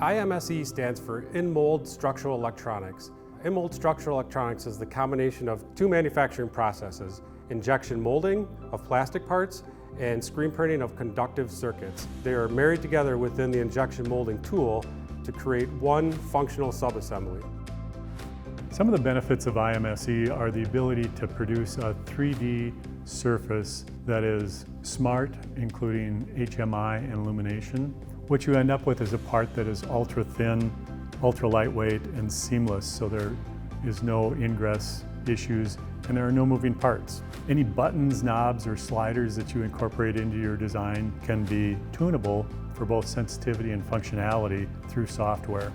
IMSE stands for In-Mold Structural Electronics. In-Mold Structural Electronics is the combination of two manufacturing processes: injection molding of plastic parts and screen printing of conductive circuits. They are married together within the injection molding tool to create one functional subassembly. Some of the benefits of IMSE are the ability to produce a 3D surface that is smart, including HMI and illumination. What you end up with is a part that is ultra thin, ultra lightweight, and seamless, so there is no ingress issues and there are no moving parts. Any buttons, knobs, or sliders that you incorporate into your design can be tunable for both sensitivity and functionality through software.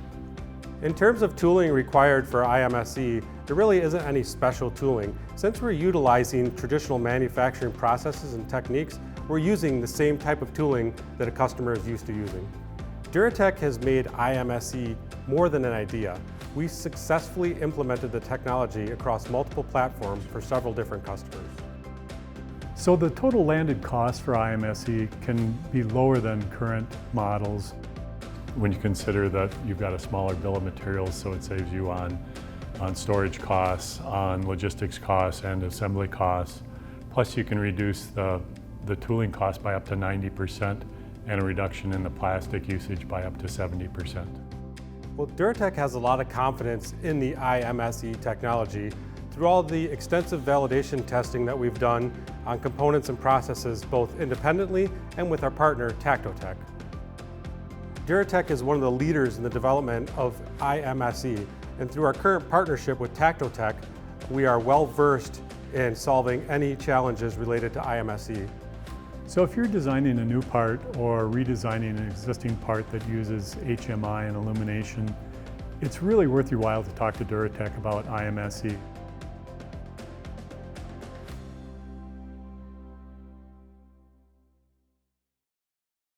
In terms of tooling required for IMSE, there really isn't any special tooling. Since we're utilizing traditional manufacturing processes and techniques, we're using the same type of tooling that a customer is used to using. DuraTech has made IMSE more than an idea. We successfully implemented the technology across multiple platforms for several different customers. So the total landed cost for IMSE can be lower than current models when you consider that you've got a smaller bill of materials, so it saves you on storage costs, on logistics costs, and assembly costs. Plus you can reduce the tooling cost by up to 90% and a reduction in the plastic usage by up to 70%. Well, DuraTech has a lot of confidence in the IMSE technology through all the extensive validation testing that we've done on components and processes both independently and with our partner TactoTech. DuraTech is one of the leaders in the development of IMSE, and through our current partnership with TactoTech, we are well versed in solving any challenges related to IMSE. So if you're designing a new part or redesigning an existing part that uses HMI and illumination, it's really worth your while to talk to DuraTech about IMSE.